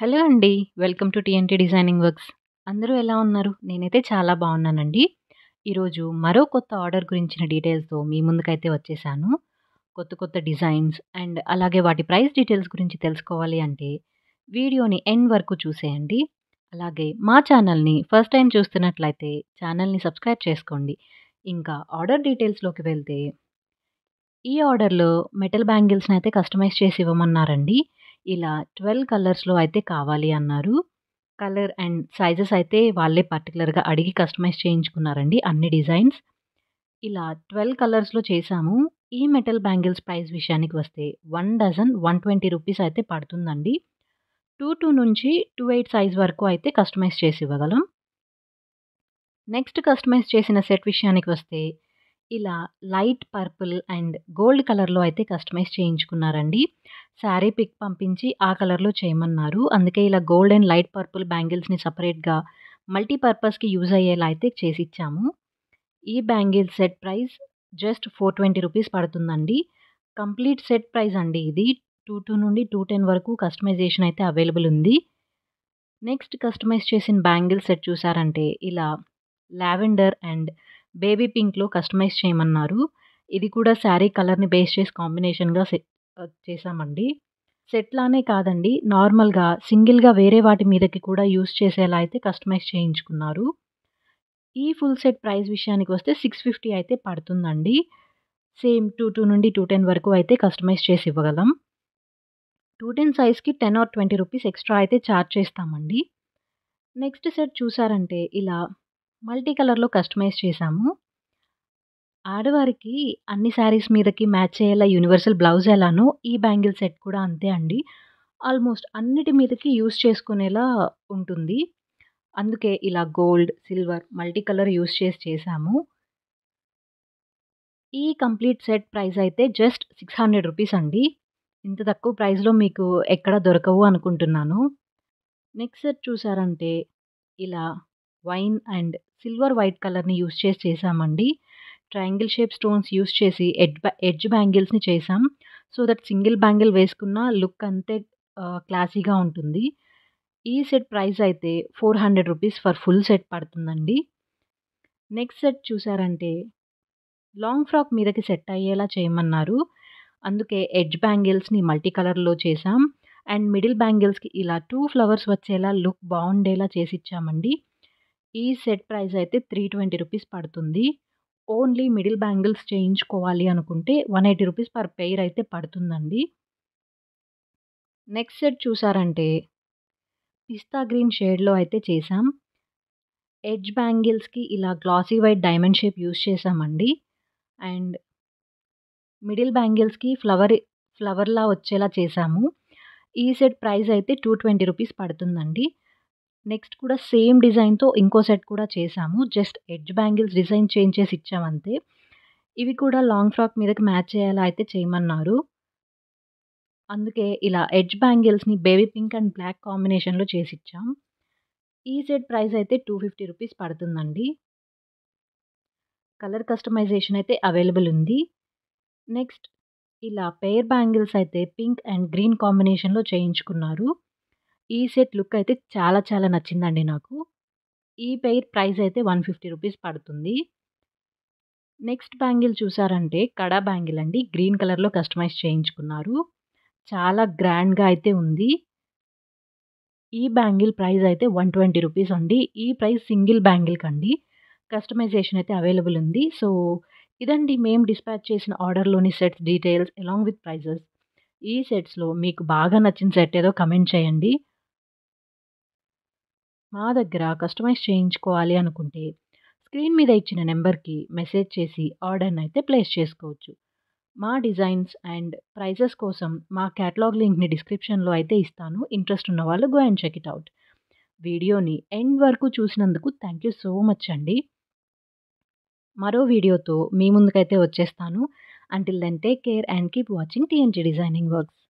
Hello అండి. Welcome to TNT designing works. అందరూ ఎలా ఉన్నారు? నేనైతే చాలా బాగున్నానండి. ఈరోజు మరో కొత్త ఆర్డర్ గురించిన డీటెయిల్స్‌తో మీ ముందుకైతే వచ్చేసాను. కొత్త కొత్త డిజైన్స్ అండ్ అలాగే వాటి ప్రైస్ డీటెయిల్స్ గురించి తెలుసుకోవాలి అంటే వీడియోని ఎండ్ వరకు చూసేయండి. అలాగే మా ఛానల్‌ని ఫస్ట్ టైమ్ చూస్తున్నట్లయితే ఛానల్‌ని సబ్స్క్రైబ్ చేసుకోండి. ఇంకా ఆర్డర్ డీటెయిల్స్‌లోకి వెళ్తే ఈ ఆర్డర్‌లో మెటల్ బ్యాంగిల్స్‌నైతే కస్టమైజ్ చేసి ఇవ్వమన్నారండి. ఇలా 12 కలర్స్‌లో అయితే కావాలి అన్నారు. కలర్ అండ్ సైజెస్ అయితే వాళ్ళే పర్టిక్యులర్‌గా అడిగి కస్టమైజ్ చేయించుకున్నారండి అన్ని డిజైన్స్. ఇలా 12 కలర్స్‌లో చేశాము. ఈ మెటల్ బ్యాంగిల్స్ ప్రైస్ విషయానికి వస్తే 1 డజన్ రూ. 120 అయితే పడుతుందండి. 22 నుంచి 28 సైజ్ వరకు అయితే కస్టమైజ్ చేసి ఇవ్వగలం. నెక్స్ట్ కస్టమైజ్ చేసిన సెట్ విషయానికి వస్తే ఇలా లైట్ పర్పుల్ అండ్ గోల్డ్ కలర్‌లో అయితే కస్టమైజ్ చేయించుకున్నారండి. శారీ పిక్ పంపించి ఆ కలర్‌లో చేయమన్నారు. అందుకే ఇలా గోల్డ్ అండ్ లైట్ పర్పుల్ బ్యాంగిల్స్‌ని సెపరేట్‌గా మల్టీ పర్పస్‌కి యూజ్ అయ్యేలా అయితే చేసిచ్చాము. ఈ బ్యాంగిల్ సెట్ ప్రైస్ జస్ట్ రూ. 420 పడుతుందండి. కంప్లీట్ సెట్ ప్రైస్ అండి ఇది. 22 నుండి 210 వరకు కస్టమైజేషన్ అయితే అవైలబుల్ ఉంది. నెక్స్ట్ కస్టమైజ్ చేసిన బ్యాంగిల్ సెట్ చూసారంటే ఇలా లావెండర్ అండ్ బేబీ పింక్‌లో కస్టమైజ్ చేయమన్నారు. ఇది కూడా శారీ కలర్‌ని బేస్ చేసి కాంబినేషన్‌గా చేశామండి. సెట్‌లానే కాదండి, నార్మల్‌గా సింగిల్‌గా వేరే వాటి మీదకి కూడా యూజ్ చేసేలా అయితే కస్టమైజ్ చేయించుకున్నారు. ఈ ఫుల్ సెట్ ప్రైస్ విషయానికి వస్తే 650 అయితే పడుతుందండి. సేమ్ 22 నుండి 210 వరకు అయితే కస్టమైజ్ చేసి ఇవ్వగలం. 210 సైజ్‌కి 10 ఆర్ 20 రూపీస్ ఎక్స్‌ట్రా అయితే చార్జ్ చేస్తామండి. నెక్స్ట్ సెట్ చూసారంటే ఇలా మల్టీ కలర్‌లో కస్టమైజ్ చేశాము. ఆడవారికి అన్ని శారీస్ మీదకి మ్యాచ్ అయ్యేలా యూనివర్సల్ బ్లౌజ్ ఎలానో ఈ బ్యాంగిల్ సెట్ కూడా అంతే అండి. ఆల్మోస్ట్ అన్నిటి మీదకి యూజ్ చేసుకునేలా ఉంటుంది. అందుకే ఇలా gold, silver multi colour use చేసి చేశాము. ఈ కంప్లీట్ సెట్ ప్రైస్ అయితే జస్ట్ రూ. 600 అండి. ఇంత తక్కువ ప్రైస్‌లో మీకు ఎక్కడ దొరకవు అనుకుంటున్నాను. నెక్స్ట్ సెట్ చూసారంటే ఇలా వైన్ అండ్ సిల్వర్ వైట్ కలర్‌ని యూజ్ చేసి చేశామండి. ట్రయాంగిల్ షేప్ స్టోన్స్ యూజ్ చేసి ఎడ్జ్ బ్యాంగిల్స్‌ని చేశాం. సో దట్ సింగిల్ బ్యాంగిల్ వేసుకున్న లుక్ అంతే క్లాసీగా ఉంటుంది. ఈ సెట్ ప్రైస్ అయితే రూ. 400 ఫర్ ఫుల్ సెట్ పడుతుందండి. నెక్స్ట్ సెట్ చూసారంటే లాంగ్ ఫ్రాక్ మీదకి సెట్ అయ్యేలా చేయమన్నారు. అందుకే ఎడ్జ్ బ్యాంగిల్స్‌ని మల్టీ కలర్‌లో చేశాం. అండ్ మిడిల్ బ్యాంగిల్స్‌కి ఇలా 2 ఫ్లవర్స్ వచ్చేలా లుక్ బావుండేలా చేసిచ్చామండి. ఈ సెట్ ప్రైస్ అయితే రూ. 320 పడుతుంది. ఓన్లీ మిడిల్ బ్యాంగిల్స్ చేయించుకోవాలి అనుకుంటే రూ. 180 పర్ పెయిర్ అయితే పడుతుందండి. నెక్స్ట్ సెట్ చూసారంటే పిస్తా గ్రీన్ షేడ్‌లో అయితే చేశాం. ఎడ్జ్ బ్యాంగిల్స్‌కి ఇలా glassy white diamond shape use చేశామండి. అండ్ మిడిల్ బ్యాంగిల్స్‌కి ఫ్లవర్‌లా వచ్చేలా చేశాము. ఈ సెట్ ప్రైస్ అయితే రూ. 220 పడుతుందండి. నెక్స్ట్ కూడా సేమ్ డిజైన్‌తో ఇంకో సెట్ కూడా చేశాము. Just edge bangles design change చేసి ఇచ్చామంతే. ఇవి కూడా లాంగ్ ఫ్రాక్ మీదకి మ్యాచ్ అయ్యేలా అయితే చేయమన్నారు. అందుకే ఇలా ఎడ్జ్ బ్యాంగిల్స్‌ని బేబీ పింక్ అండ్ బ్లాక్ కాంబినేషన్‌లో చేసిచ్చాం. ఈ సెట్ ప్రైస్ అయితే రూ. 250 పడుతుందండి. కలర్ కస్టమైజేషన్ అయితే అవైలబుల్ ఉంది. నెక్స్ట్ ఇలా పెయిర్ బ్యాంగిల్స్ అయితే పింక్ అండ్ గ్రీన్ కాంబినేషన్‌లో చేయించుకున్నారు. ఈ సెట్ లుక్ అయితే చాలా చాలా నచ్చిందండి నాకు. ఈ పెయిర్ ప్రైస్ అయితే రూ. 150 పడుతుంది. నెక్స్ట్ బ్యాంగిల్ చూసారంటే కడా బ్యాంగిల్ అండి. గ్రీన్ కలర్‌లో కస్టమైజ్ చేయించుకున్నారు. చాలా గ్రాండ్‌గా అయితే ఉంది. ఈ బ్యాంగిల్ ప్రైస్ అయితే రూ. 120 అండి. ఈ ప్రైస్ సింగిల్ బ్యాంగిల్‌కండి. కస్టమైజేషన్ అయితే అవైలబుల్ ఉంది. సో, ఇదండి మేము డిస్పాచ్ చేసిన ఆర్డర్‌లోని sets details along with prices. ఈ సెట్స్‌లో మీకు బాగా నచ్చిన సెట్ ఏదో కమెంట్ చేయండి. మా దగ్గర కస్టమైజ్ చేయించుకోవాలి అనుకుంటే స్క్రీన్ మీద ఇచ్చిన నెంబర్‌కి మెసేజ్ చేసి ఆర్డర్‌నైతే ప్లేస్ చేసుకోవచ్చు. మా డిజైన్స్ అండ్ ప్రైజెస్ కోసం మా కేటలాగ్ లింక్‌ని డిస్క్రిప్షన్‌లో అయితే ఇస్తాను. ఇంట్రెస్ట్ ఉన్నవాళ్ళు go and check it out. వీడియోని ఎండ్ వరకు చూసినందుకు థాంక్ యూ సో మచ్ అండి. మరో వీడియోతో మీ ముందుకైతే వచ్చేస్తాను. Until then take care and keep watching TNT designing works.